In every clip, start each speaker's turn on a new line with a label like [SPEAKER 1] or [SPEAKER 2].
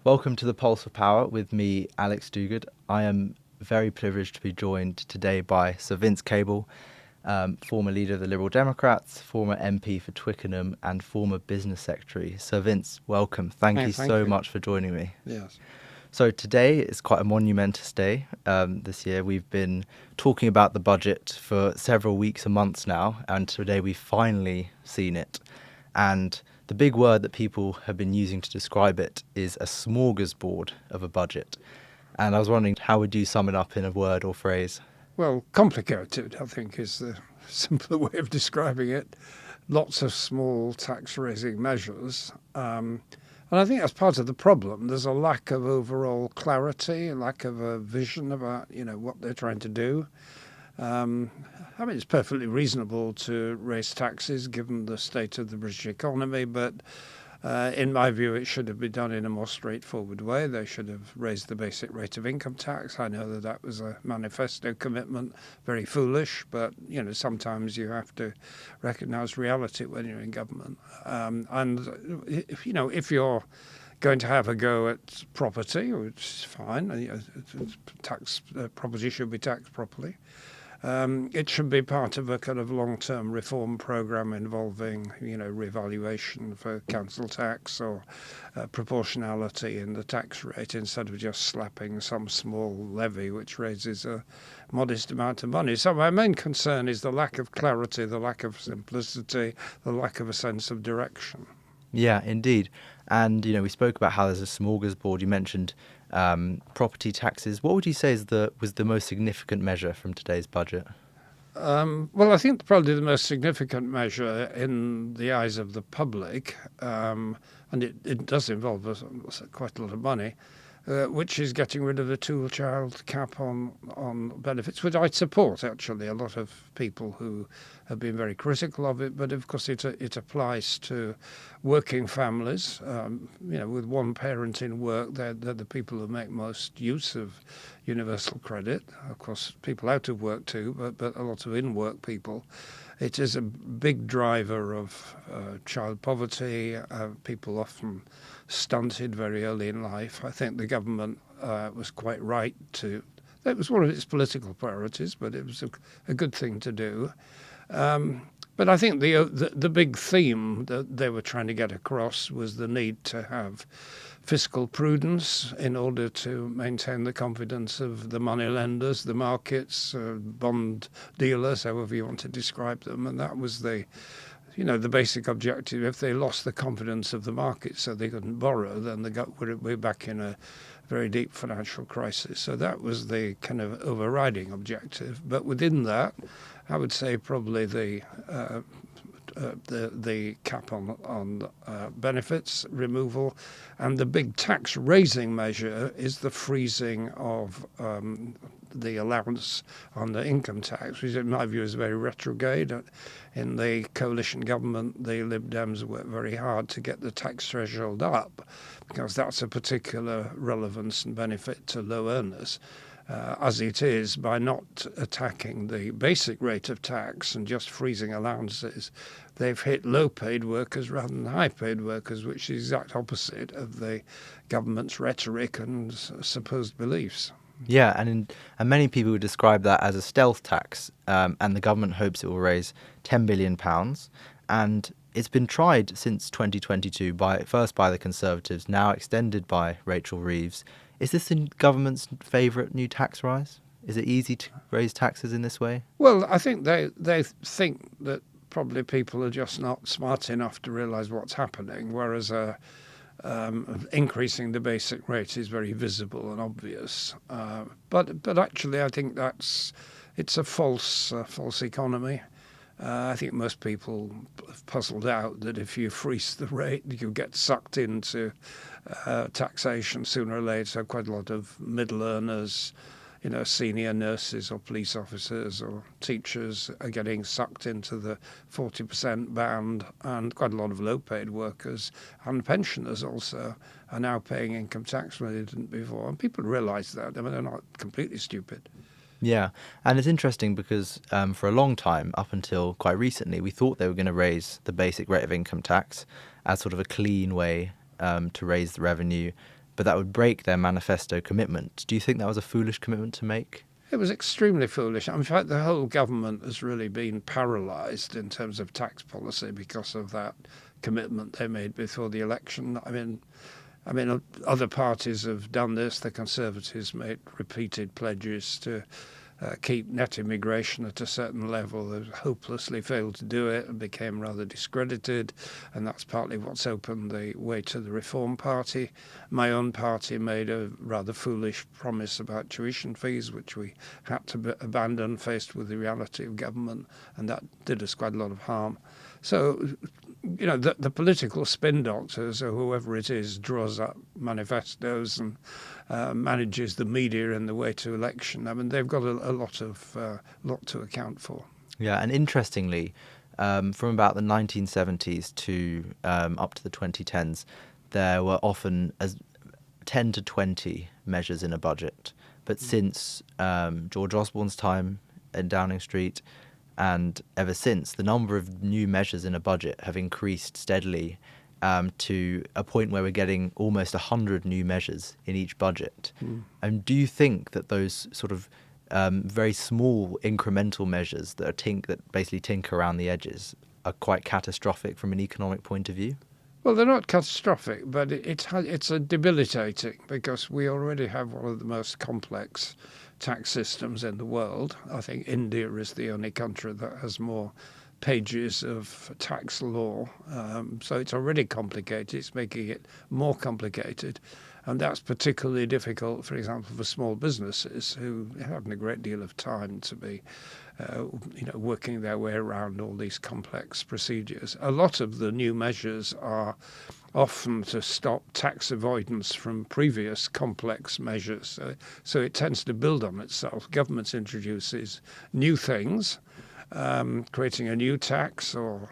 [SPEAKER 1] Welcome to the Pulse of Power with me, Alex Dugard. I am very privileged to be joined today by Sir Vince Cable, former leader of the Liberal Democrats, former MP for Twickenham and former business secretary. Sir Vince, welcome. Thank you so much for joining me.
[SPEAKER 2] Yes.
[SPEAKER 1] So today is quite a monumentous day this year. We've been talking about the budget for several weeks and months now, and today we've finally seen it. And the big word that people have been using to describe it is a smorgasbord of a budget. And I was wondering, how would you sum it up in a word or phrase?
[SPEAKER 2] Well, complicated, I think, is the simpler way of describing it. Lots of small tax-raising measures. And I think that's part of the problem. There's a lack of overall clarity, a lack of a vision about, what they're trying to do. It's perfectly reasonable to raise taxes given the state of the British economy, but in my view, it should have been done in a more straightforward way. They should have raised the basic rate of income tax. I know that was a manifesto commitment, very foolish, but sometimes you have to recognise reality when you're in government. And if you're going to have a go at property, which is fine, property should be taxed properly. It should be part of a kind of long-term reform programme involving, revaluation for council tax or proportionality in the tax rate instead of just slapping some small levy which raises a modest amount of money. So my main concern is the lack of clarity, the lack of simplicity, the lack of a sense of direction.
[SPEAKER 1] Yeah, indeed. And, we spoke about how there's a smorgasbord. You mentioned property taxes. What would you say was the most significant measure from today's budget?
[SPEAKER 2] Well, I think probably the most significant measure in the eyes of the public, and it does involve quite a lot of money, which is getting rid of the two-child cap on benefits, which I support, actually. A lot of people who have been very critical of it, but of course it applies to working families. With one parent in work, they're the people who make most use of universal credit. Of course, people out of work too, but a lot of in-work people. It is a big driver of child poverty, people often stunted very early in life. I think the government was quite right it was one of its political priorities, but it was a good thing to do. But I think the big theme that they were trying to get across was the need to have fiscal prudence in order to maintain the confidence of the money lenders, the markets, bond dealers, however you want to describe them. And that was the basic objective. If they lost the confidence of the markets so they couldn't borrow, then we're back in a very deep financial crisis. So that was the kind of overriding objective. But within that, I would say probably the cap on benefits removal, and the big tax raising measure is the freezing of the allowance on the income tax, which in my view is very retrograde. In the coalition government, the Lib Dems worked very hard to get the tax threshold up because that's a particular relevance and benefit to low earners. As it is, by not attacking the basic rate of tax and just freezing allowances, they've hit low-paid workers rather than high-paid workers, which is the exact opposite of the government's rhetoric and supposed beliefs.
[SPEAKER 1] Yeah, and many people would describe that as a stealth tax, and the government hopes it will raise £10 billion. And it's been tried since 2022, first by the Conservatives, now extended by Rachel Reeves. Is this the government's favourite new tax rise? Is it easy to raise taxes in this way?
[SPEAKER 2] Well, I think they think that probably people are just not smart enough to realise what's happening, whereas increasing the basic rate is very visible and obvious. But actually, I think it's a false economy. I think most people have puzzled out that if you freeze the rate, you get sucked into taxation sooner or later. Quite a lot of middle earners, senior nurses or police officers or teachers are getting sucked into the 40% band, and quite a lot of low-paid workers and pensioners also are now paying income tax when they didn't before. And people realise that. They're not completely stupid.
[SPEAKER 1] Yeah, and it's interesting because for a long time, up until quite recently, we thought they were going to raise the basic rate of income tax as sort of a clean way to raise the revenue but that would break their manifesto commitment. Do you think that was a foolish commitment to make?
[SPEAKER 2] It was extremely foolish. In fact, the whole government has really been paralysed in terms of tax policy because of that commitment they made before the election. I mean, other parties have done this. The Conservatives made repeated pledges to keep net immigration at a certain level. They hopelessly failed to do it and became rather discredited, and that's partly what's opened the way to the Reform Party. My own party made a rather foolish promise about tuition fees, which we had to abandon faced with the reality of government, and that did us quite a lot of harm. So, the political spin doctors, or whoever it is, draws up manifestos and manages the media in the way to election. I mean, they've got a lot to account for.
[SPEAKER 1] Yeah, and interestingly, from about the 1970s to up to the 2010s, there were often as 10 to 20 measures in a budget. But since George Osborne's time in Downing Street, and ever since, the number of new measures in a budget have increased steadily to a point where we're getting almost 100 new measures in each budget. And do you think that those sort of very small incremental measures that basically tinker around the edges are quite catastrophic from an economic point of view?
[SPEAKER 2] Well, they're not catastrophic, but it's a debilitating, because we already have one of the most complex tax systems in the world. I think India is the only country that has more pages of tax law. So it's already complicated. It's making it more complicated. And that's particularly difficult, for example, for small businesses who haven't a great deal of time to be working their way around all these complex procedures. A lot of the new measures are often to stop tax avoidance from previous complex measures. So it tends to build on itself. Government introduces new things, creating a new tax or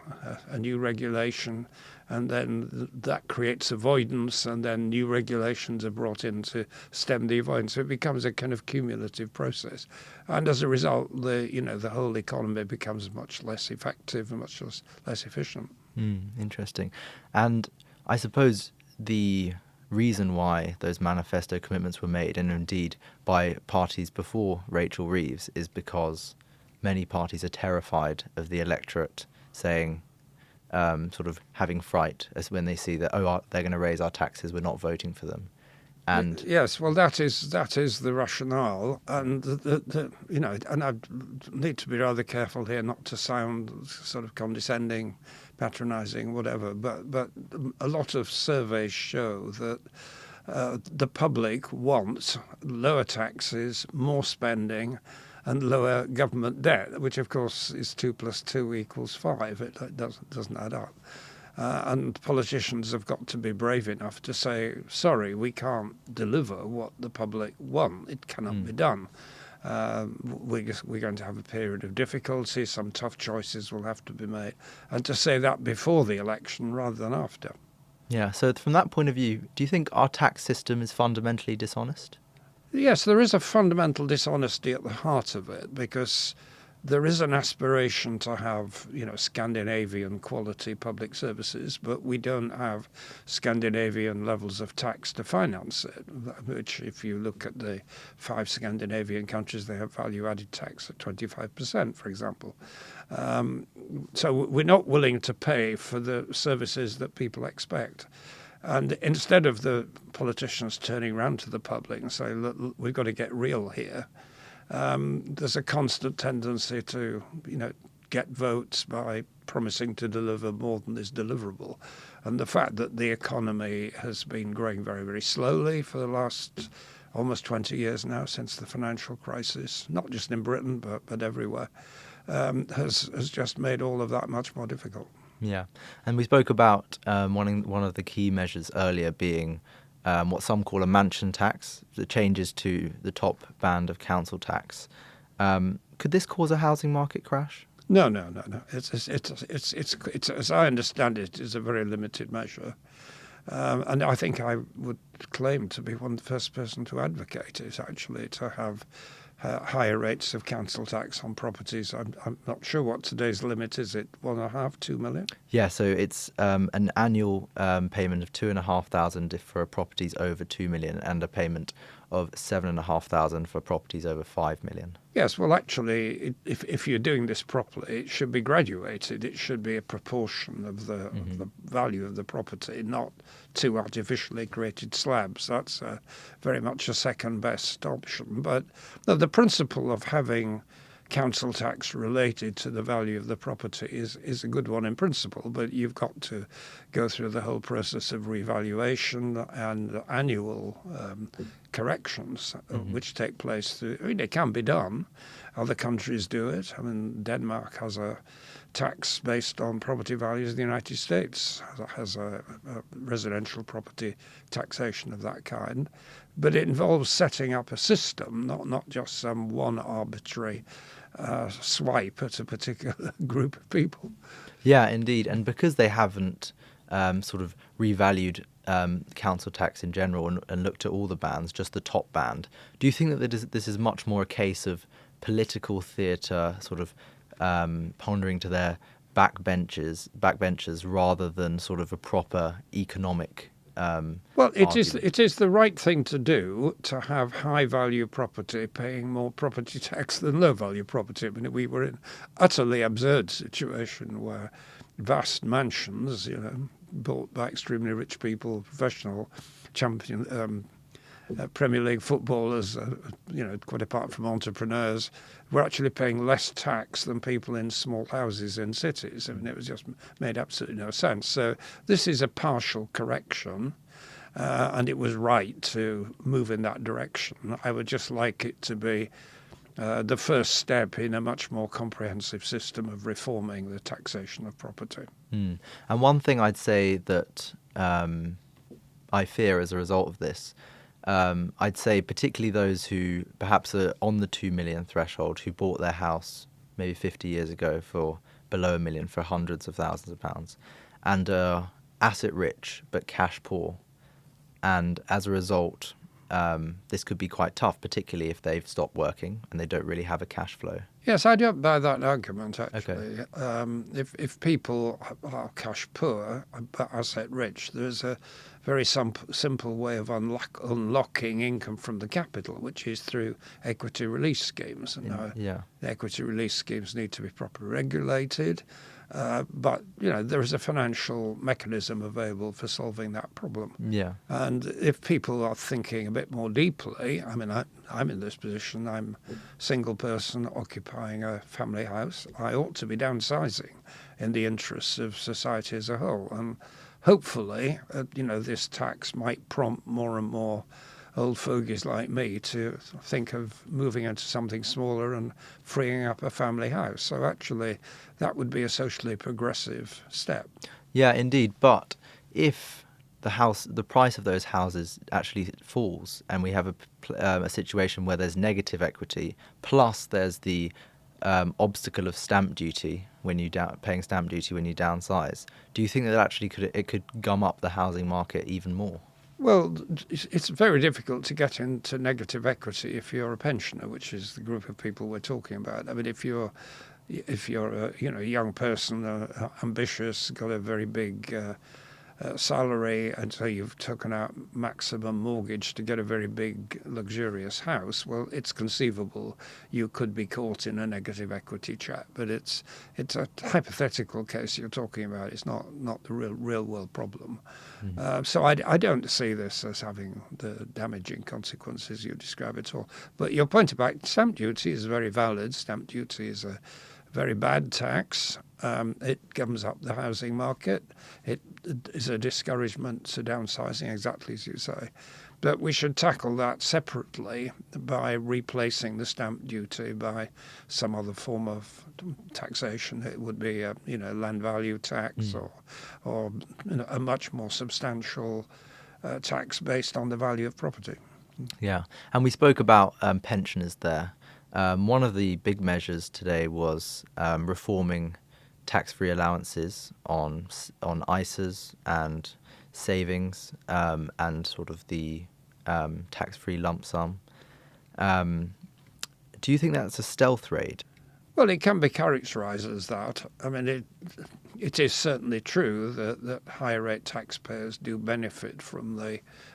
[SPEAKER 2] a new regulation, and then that creates avoidance, and then new regulations are brought in to stem the avoidance. So it becomes a kind of cumulative process, and as a result, the whole economy becomes much less effective and much less efficient.
[SPEAKER 1] Interesting. And I suppose the reason why those manifesto commitments were made, and indeed by parties before Rachel Reeves, is because many parties are terrified of the electorate saying, sort of having fright as when they see that, they're going to raise our taxes, we're not voting for them. And
[SPEAKER 2] yes, well, that is the rationale, and and I need to be rather careful here not to sound sort of condescending, patronising, whatever. But a lot of surveys show that the public wants lower taxes, more spending, and lower government debt, which of course is 2 + 2 = 5. It doesn't add up. And politicians have got to be brave enough to say, sorry, we can't deliver what the public want. It cannot be done. We're going to have a period of difficulty. Some tough choices will have to be made. And to say that before the election rather than after.
[SPEAKER 1] yeah, so from that point of view, do you think our tax system is fundamentally dishonest?
[SPEAKER 2] Yes, there is a fundamental dishonesty at the heart of it, because there is an aspiration to have, Scandinavian quality public services, but we don't have Scandinavian levels of tax to finance it, which if you look at the 5 Scandinavian countries, they have value-added tax at 25%, for example. So we're not willing to pay for the services that people expect. And instead of the politicians turning around to the public and saying, look, we've got to get real here, there's a constant tendency to, get votes by promising to deliver more than is deliverable. And the fact that the economy has been growing very, very slowly for the last almost 20 years now, since the financial crisis, not just in Britain, but everywhere, has just made all of that much more difficult.
[SPEAKER 1] Yeah, and we spoke about one of the key measures earlier being what some call a mansion tax, the changes to the top band of council tax. Could this cause a housing market crash?
[SPEAKER 2] No. It's as I understand it, is a very limited measure, and I think I would claim to be the first person to advocate it. Actually, to have higher rates of council tax on properties. I'm not sure what today's limit is. It 1.5, 2 million?
[SPEAKER 1] Yeah, so it's an annual payment of 2,500 if for properties over 2 million, and a payment of 7,500 for properties over 5 million.
[SPEAKER 2] Yes, well, actually, if you're doing this properly, it should be graduated. It should be a proportion of the value of the property, not two artificially created slabs. That's very much a second best option. But no, the principle of having council tax related to the value of the property is a good one in principle, but you've got to go through the whole process of revaluation and annual corrections, which take place through. I mean, it can be done. Other countries do it. I mean, Denmark has a tax based on property values. The United States has a residential property taxation of that kind. But it involves setting up a system, not just some one arbitrary swipe at a particular group of people.
[SPEAKER 1] Yeah, indeed. And because they haven't sort of revalued council tax in general and looked at all the bands, just the top band, do you think that this is much more a case of political theatre, sort of pondering to their backbenchers rather than sort of a proper economic
[SPEAKER 2] well,
[SPEAKER 1] argument?
[SPEAKER 2] it is the right thing to do to have high value property paying more property tax than low value property. I mean, we were in an utterly absurd situation where vast mansions, bought by extremely rich people, professional champion Premier League footballers, quite apart from entrepreneurs, were actually paying less tax than people in small houses in cities. I mean, it was just made absolutely no sense. So this is a partial correction, and it was right to move in that direction. I would just like it to be the first step in a much more comprehensive system of reforming the taxation of property.
[SPEAKER 1] And one thing I'd say that I fear as a result of this, I'd say particularly those who perhaps are on the 2 million threshold, who bought their house maybe 50 years ago for below $1 million, for hundreds of thousands of pounds, and are asset rich but cash poor. And as a result, this could be quite tough, particularly if they've stopped working and they don't really have a cash flow.
[SPEAKER 2] Yes, I don't buy that argument, actually.
[SPEAKER 1] Okay.
[SPEAKER 2] If people are cash poor but asset rich, there's a very simple way of unlocking income from the capital, which is through equity release schemes. And the equity release schemes need to be properly regulated. But, there is a financial mechanism available for solving that problem.
[SPEAKER 1] Yeah.
[SPEAKER 2] And if people are thinking a bit more deeply, I mean, I'm in this position. I'm a single person occupying a family house. I ought to be downsizing in the interests of society as a whole. And hopefully, this tax might prompt more and more old fogies like me to think of moving into something smaller and freeing up a family house. So actually, that would be a socially progressive step.
[SPEAKER 1] Yeah, indeed. But if the price of those houses actually falls, and we have a situation where there's negative equity, plus there's the obstacle of stamp duty when you paying stamp duty when you downsize, do you think that actually could gum up the housing market even more?
[SPEAKER 2] Well, it's very difficult to get into negative equity if you're a pensioner, which is the group of people we're talking about. I mean, if you're a young person, ambitious, got a very big salary, and so you've taken out maximum mortgage to get a very big, luxurious house, well, it's conceivable you could be caught in a negative equity trap. But it's a hypothetical case you're talking about. It's not the real world problem. So I don't see this as having the damaging consequences you describe at all. But your point about stamp duty is very valid. Stamp duty is a very bad tax. It gums up the housing market. It is a discouragement to downsizing, exactly as you say. But we should tackle that separately by replacing the stamp duty by some other form of taxation. It would be a land value tax or a much more substantial tax based on the value of property.
[SPEAKER 1] Yeah, and we spoke about pensioners there. One of the big measures today was reforming tax-free allowances on ISAs and savings and sort of the tax-free lump sum. Do you think that's a stealth raid?
[SPEAKER 2] Well, it can be characterised as that. I mean, it is certainly true that higher rate taxpayers do benefit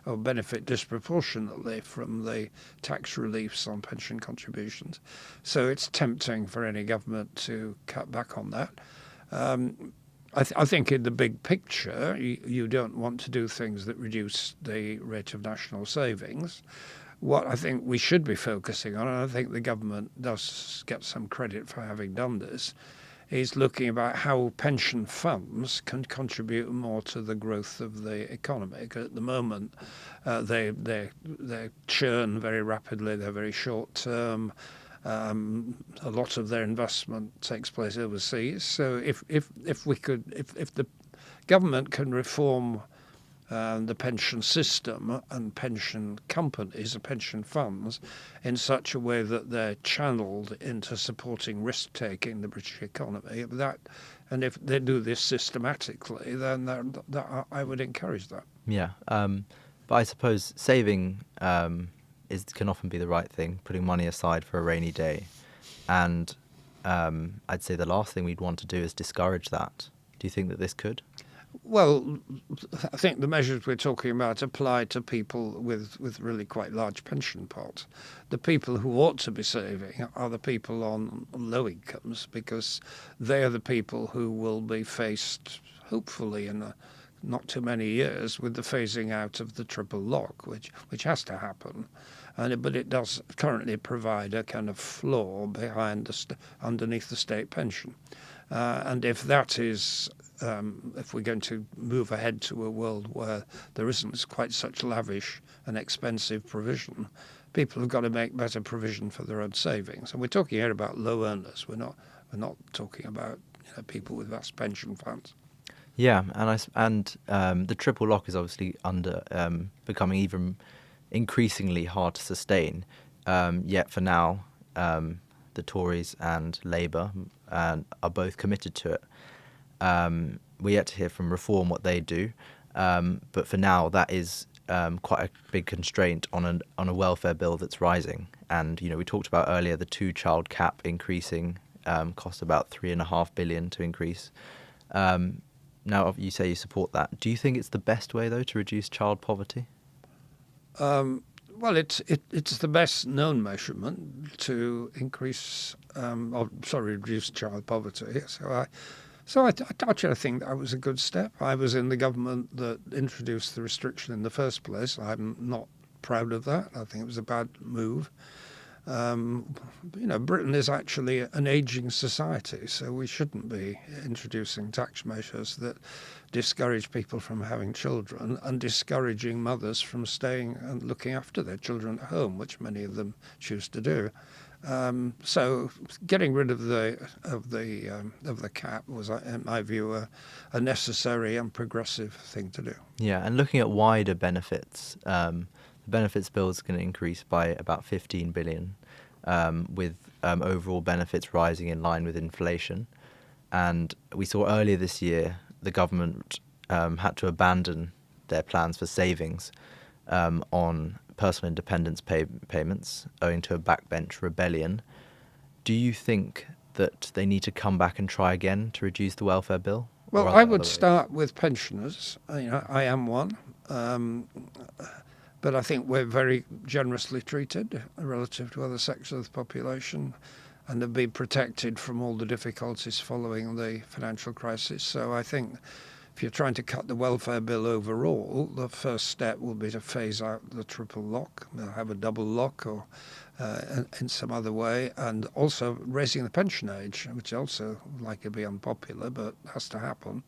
[SPEAKER 2] or benefit disproportionately from the tax reliefs on pension contributions. So it's tempting for any government to cut back on that. I think in the big picture, you don't want to do things that reduce the rate of national savings. What I think we should be focusing on, and I think the government does get some credit for having done this, is looking about how pension funds can contribute more to the growth of the economy. Because at the moment, they churn very rapidly. They're very short term. A lot of their investment takes place overseas. So if the government can reform the pension system and pension companies and pension funds in such a way that they're channeled into supporting risk-taking in the British economy. And if they do this systematically, then I would encourage that.
[SPEAKER 1] Yeah, but I suppose saving can often be the right thing, putting money aside for a rainy day. And I'd say the last thing we'd want to do is discourage that. Do you think that this could?
[SPEAKER 2] Well, I think the measures we're talking about apply to people with really quite large pension pots. The people who ought to be saving are the people on low incomes, because they are the people who will be faced, hopefully in not too many years, with the phasing out of the triple lock, which has to happen. But it does currently provide a kind of floor underneath the state pension. And if that is, if we're going to move ahead to a world where there isn't quite such lavish and expensive provision, people have got to make better provision for their own savings. And we're talking here about low earners. We're not talking about people with vast pension funds.
[SPEAKER 1] Yeah, and the triple lock is obviously becoming even increasingly hard to sustain. Yet for now, the Tories and Labour are both committed to it. We're yet to hear from Reform what they do, but for now that is quite a big constraint on a welfare bill that's rising. And we talked about earlier the 2-child cap increasing costs about $3.5 billion to increase. Now you say you support that. Do you think it's the best way though to reduce child poverty?
[SPEAKER 2] Well, it's the best known measurement to reduce child poverty. So I actually think that was a good step. I was in the government that introduced the restriction in the first place. I'm not proud of that. I think it was a bad move. Britain is actually an ageing society, so we shouldn't be introducing tax measures that discourage people from having children and discouraging mothers from staying and looking after their children at home, which many of them choose to do. So getting rid of the cap was, in my view, a necessary and progressive thing to do.
[SPEAKER 1] Yeah, and looking at wider benefits, the benefits bill is going to increase by about 15 billion, with overall benefits rising in line with inflation. And we saw earlier this year the government had to abandon their plans for savings on personal independence payments owing to a backbench rebellion. Do you think that they need to come back and try again to reduce the welfare bill?
[SPEAKER 2] Well, I would start with pensioners. I am one. But I think we're very generously treated relative to other sectors of the population, and have been protected from all the difficulties following the financial crisis. So I think if you're trying to cut the welfare bill overall, the first step will be to phase out the triple lock, have a double lock or in some other way, and also raising the pension age, which also likely to be unpopular, but has to happen.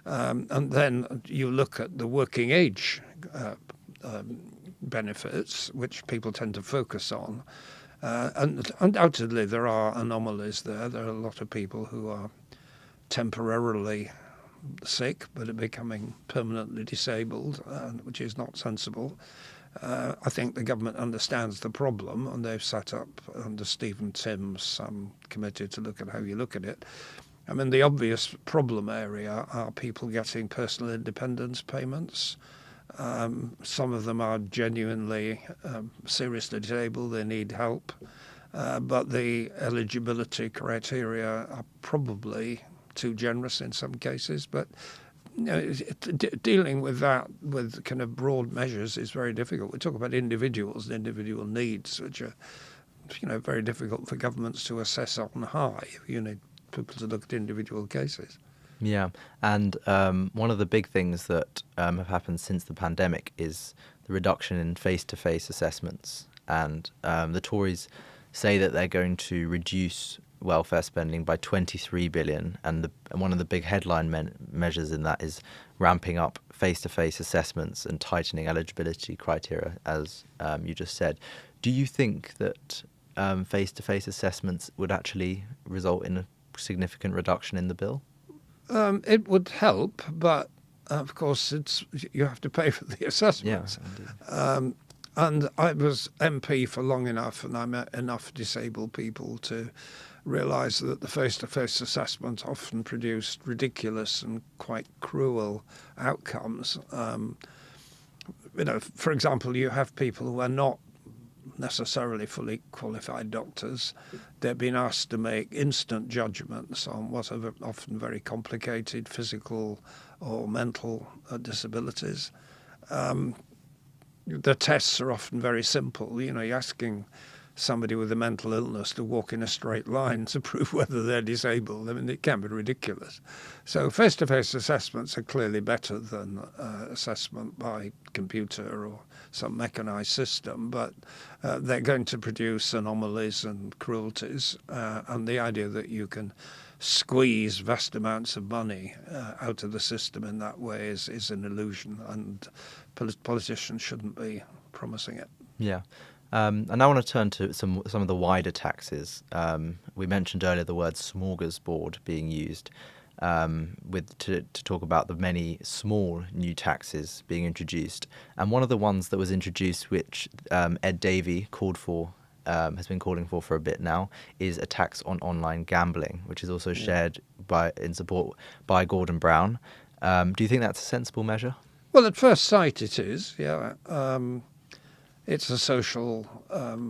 [SPEAKER 2] And then you look at the working age benefits, which people tend to focus on. And undoubtedly there are anomalies there. There are a lot of people who are temporarily sick but are becoming permanently disabled, which is not sensible. I think the government understands the problem, and they've set up under Stephen Timms some committee to look at how you look at it. I mean, the obvious problem area are people getting personal independence payments. Some of them are genuinely seriously disabled, they need help. but the eligibility criteria are probably too generous in some cases. But dealing with that with kind of broad measures is very difficult. We talk about individuals and individual needs, which are very difficult for governments to assess on high. You need people to look at individual cases.
[SPEAKER 1] Yeah, and one of the big things that have happened since the pandemic is the reduction in face-to-face assessments. And the Tories say that they're going to reduce welfare spending by 23 billion, and one of the big headline measures in that is ramping up face-to-face assessments and tightening eligibility criteria, as you just said. Do you think that face-to-face assessments would actually result in a significant reduction in the bill?
[SPEAKER 2] It would help, but of course you have to pay for the assessments.
[SPEAKER 1] Yeah,
[SPEAKER 2] and I was MP for long enough, and I met enough disabled people to realise that the face-to-face assessment often produced ridiculous and quite cruel outcomes. For example, you have people who are not necessarily fully qualified doctors. They're being asked to make instant judgments on what are often very complicated physical or mental disabilities. The tests are often very simple. You're asking somebody with a mental illness to walk in a straight line to prove whether they're disabled. I mean, it can be ridiculous. So face-to-face assessments are clearly better than assessment by computer or some mechanised system, but they're going to produce anomalies and cruelties. And the idea that you can squeeze vast amounts of money out of the system in that way is an illusion, and politicians shouldn't be promising it.
[SPEAKER 1] Yeah. And I want to turn to some of the wider taxes. We mentioned earlier the word smorgasbord being used to talk about the many small new taxes being introduced. And one of the ones that was introduced, which Ed Davey has been calling for a bit now, is a tax on online gambling, which is also shared in support by Gordon Brown. Do you think that's a sensible measure?
[SPEAKER 2] Well, at first sight it is, yeah. It's a social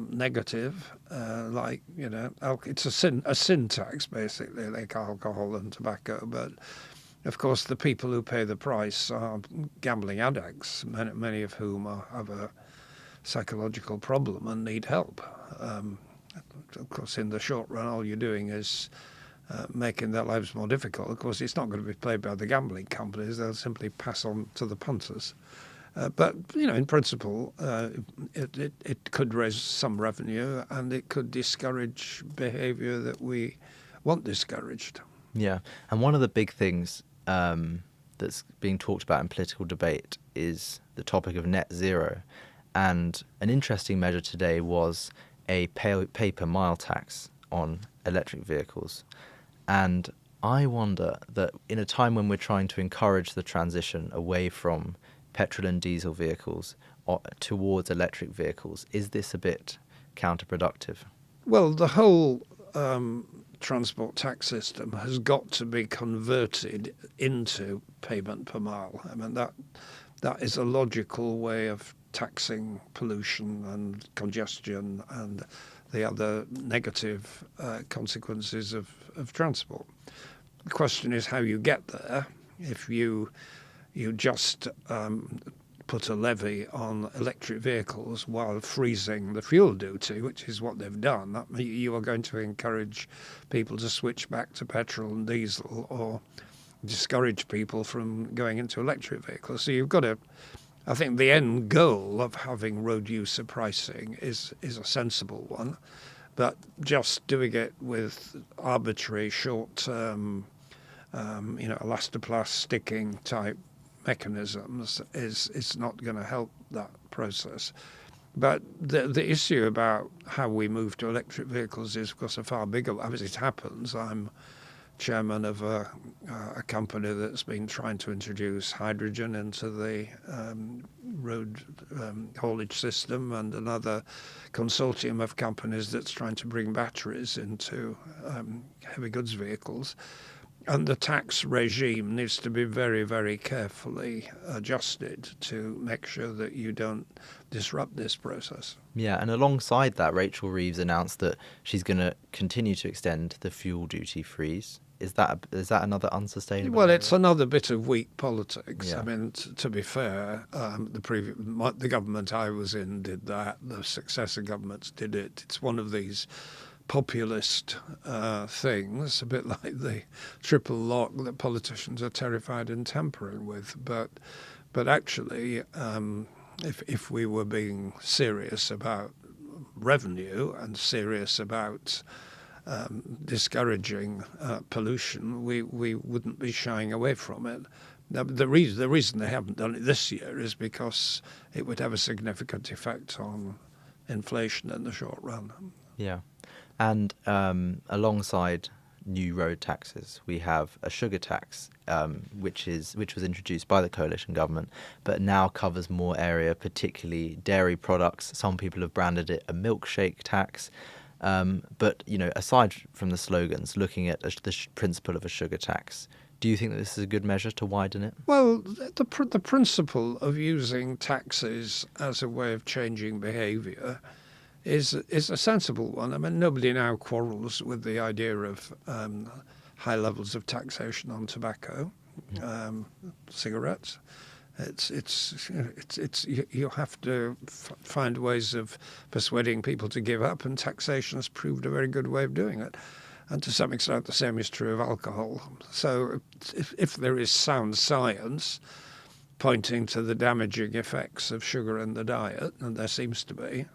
[SPEAKER 2] negative, it's a sin tax, basically, like alcohol and tobacco. But, of course, the people who pay the price are gambling addicts, many of whom have a psychological problem and need help. Of course, in the short run, all you're doing is making their lives more difficult. Of course, it's not going to be played by the gambling companies. They'll simply pass on to the punters. But, in principle, it could raise some revenue, and it could discourage behaviour that we want discouraged.
[SPEAKER 1] Yeah. And one of the big things that's being talked about in political debate is the topic of net zero. And an interesting measure today was a pay-per-mile tax on electric vehicles. And I wonder that in a time when we're trying to encourage the transition away from petrol and diesel vehicles towards electric vehicles, is this a bit counterproductive?
[SPEAKER 2] Well, the whole transport tax system has got to be converted into payment per mile. I mean, that is a logical way of taxing pollution and congestion and the other negative consequences of transport. The question is how you get there. If you just put a levy on electric vehicles while freezing the fuel duty, which is what they've done, that you are going to encourage people to switch back to petrol and diesel or discourage people from going into electric vehicles. So you've got to, I think the end goal of having road user pricing is a sensible one, but just doing it with arbitrary short-term, elastoplast sticking type mechanisms is not going to help that process. But the issue about how we move to electric vehicles is, of course, a far bigger one. As it happens, I'm chairman of a company that's been trying to introduce hydrogen into the road haulage system, and another consortium of companies that's trying to bring batteries into heavy goods vehicles. And the tax regime needs to be very, very carefully adjusted to make sure that you don't disrupt this process.
[SPEAKER 1] Yeah, and alongside that, Rachel Reeves announced that she's going to continue to extend the fuel duty freeze. Is that another unsustainable
[SPEAKER 2] Well,
[SPEAKER 1] area?
[SPEAKER 2] it's another bit of weak politics. I
[SPEAKER 1] Yeah.
[SPEAKER 2] mean, to be fair, the government I was in did that. The successor governments did it. It's one of these populist things, a bit like the triple lock that politicians are terrified in tampering with. But actually, if we were being serious about revenue and serious about discouraging pollution, we wouldn't be shying away from it. Now, the reason they haven't done it this year is because it would have a significant effect on inflation in the short run.
[SPEAKER 1] Yeah. And alongside new road taxes, we have a sugar tax, which was introduced by the coalition government, but now covers more area, particularly dairy products. Some people have branded it a milkshake tax. But aside from the slogans, looking at the principle of a sugar tax, do you think that this is a good measure to widen it?
[SPEAKER 2] Well, the principle of using taxes as a way of changing behaviour is a sensible one. I mean, nobody now quarrels with the idea of high levels of taxation on tobacco, cigarettes. You have to find ways of persuading people to give up, and taxation has proved a very good way of doing it. And to some extent, the same is true of alcohol. So if there is sound science pointing to the damaging effects of sugar in the diet, and there seems to be,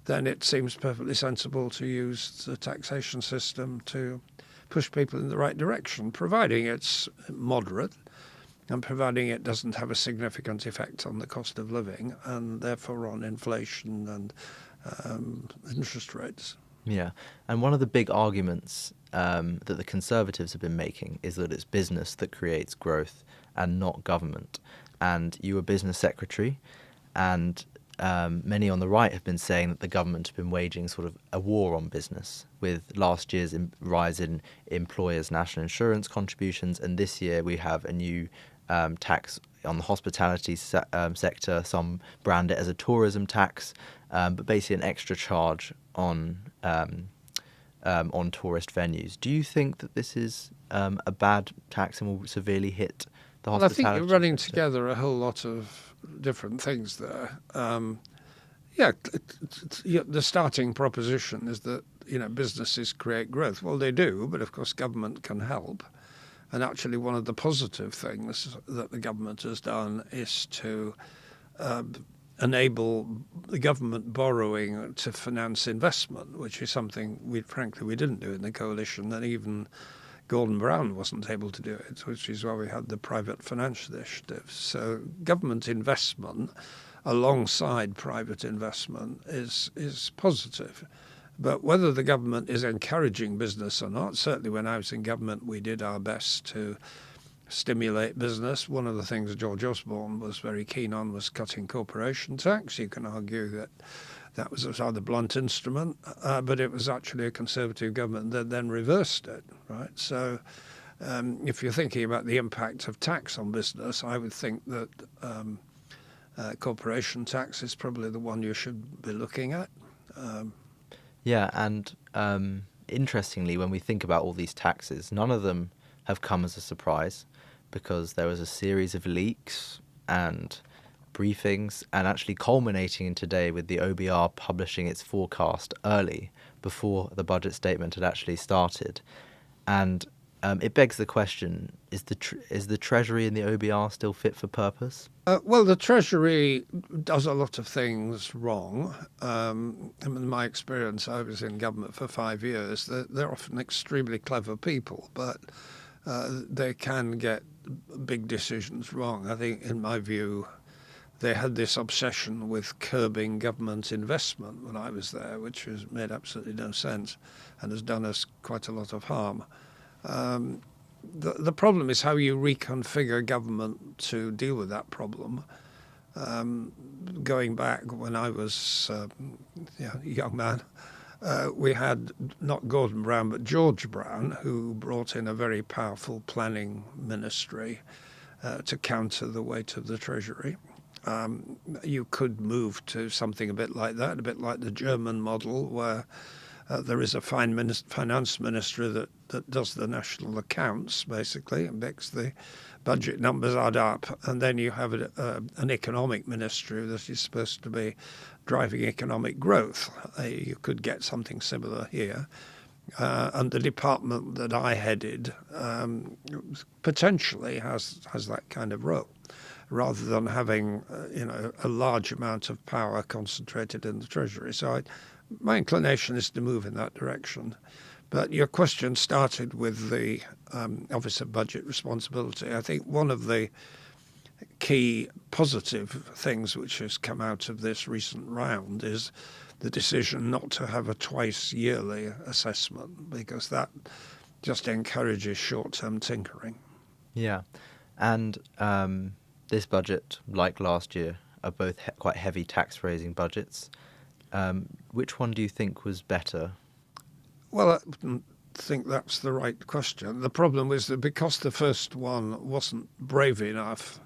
[SPEAKER 2] then it seems perfectly sensible to use the taxation system to push people in the right direction, providing it's moderate and providing it doesn't have a significant effect on the cost of living and therefore on inflation and interest rates.
[SPEAKER 1] Yeah, and one of the big arguments that the Conservatives have been making is that it's business that creates growth and not government. And you were business secretary, and many on the right have been saying that the government have been waging sort of a war on business, with last year's rise in employers' national insurance contributions, and this year we have a new tax on the hospitality sector. Some brand it as a tourism tax, but basically an extra charge on tourist venues. Do you think that this is a bad tax and will severely hit the
[SPEAKER 2] Well, I
[SPEAKER 1] hospitality
[SPEAKER 2] think you're running
[SPEAKER 1] sector?
[SPEAKER 2] together a whole lot of different things there. The starting proposition is that businesses create growth. Well, they do, but of course government can help. And actually, one of the positive things that the government has done is to enable the government borrowing to finance investment, which is something we didn't do in the coalition, and even Gordon Brown wasn't able to do it, which is why we had the private finance initiative. So government investment alongside private investment is positive. But whether the government is encouraging business or not, certainly when I was in government, we did our best to stimulate business. One of the things George Osborne was very keen on was cutting corporation tax. You can argue that that was a rather blunt instrument, but it was actually a Conservative government that then reversed it, right? So if you're thinking about the impact of tax on business, I would think that corporation tax is probably the one you should be looking at.
[SPEAKER 1] Yeah, and interestingly, when we think about all these taxes, none of them have come as a surprise, because there was a series of leaks and briefings, and actually culminating in today with the OBR publishing its forecast early before the budget statement had actually started. And it begs the question, is the Treasury and the OBR still fit for purpose?
[SPEAKER 2] Well, the Treasury does a lot of things wrong. In my experience, I was in government for 5 years. They're often extremely clever people, but they can get big decisions wrong. I think, in my view, they had this obsession with curbing government investment when I was there, which has made absolutely no sense and has done us quite a lot of harm. The problem is how you reconfigure government to deal with that problem. Going back when I was a young man, we had not Gordon Brown but George Brown, who brought in a very powerful planning ministry to counter the weight of the Treasury. You could move to something a bit like that, a bit like the German model, where there is a finance ministry that does the national accounts, basically, and makes the budget numbers add up. And then you have an economic ministry that is supposed to be driving economic growth. You could get something similar here. And the department that I headed potentially has that kind of role, rather than having a large amount of power concentrated in the Treasury. So my inclination is to move in that direction. But your question started with the Office of Budget Responsibility. I think one of the key positive things which has come out of this recent round is the decision not to have a twice yearly assessment, because that just encourages short-term tinkering.
[SPEAKER 1] Yeah, and this budget, like last year, are both quite heavy tax-raising budgets. Which one do you think was better?
[SPEAKER 2] Well, I wouldn't think that's the right question. The problem was that because the first one wasn't brave enough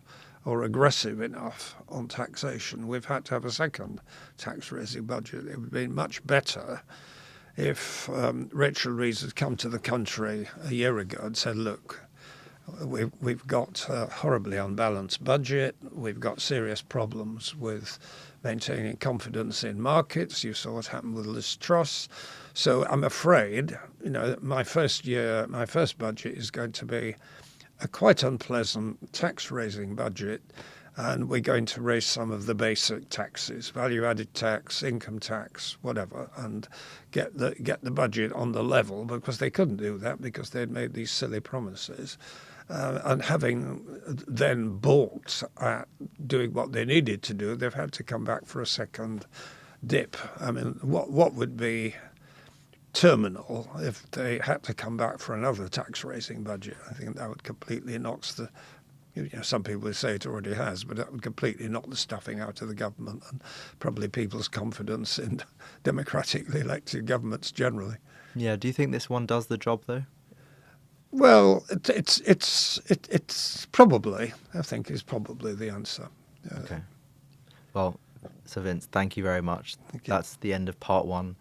[SPEAKER 2] or aggressive enough on taxation, we've had to have a second tax-raising budget. It would have been much better if Rachel Reeves had come to the country a year ago and said, look, we've got a horribly unbalanced budget. We've got serious problems with maintaining confidence in markets. You saw what happened with Liz Truss. So I'm afraid, my first budget is going to be a quite unpleasant tax-raising budget, and we're going to raise some of the basic taxes, value-added tax, income tax, whatever, and get the budget on the level, because they couldn't do that because they'd made these silly promises. And having then balked at doing what they needed to do, they've had to come back for a second dip. I mean, what would be terminal if they had to come back for another tax-raising budget? I think that would completely knock some people would say it already has, but that would completely knock the stuffing out of the government and probably people's confidence in democratically elected governments generally.
[SPEAKER 1] Yeah, do you think this one does the job, though?
[SPEAKER 2] Well, it's probably, I think, is probably the answer.
[SPEAKER 1] Okay. Well, Sir Vince, thank you very much. That's the end of part one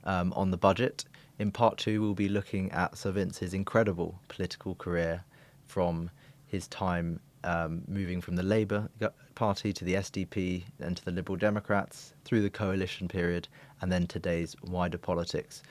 [SPEAKER 1] on the budget. In part two, we'll be looking at Sir Vince's incredible political career, from his time moving from the Labour Party to the SDP and to the Liberal Democrats, through the coalition period, and then today's wider politics.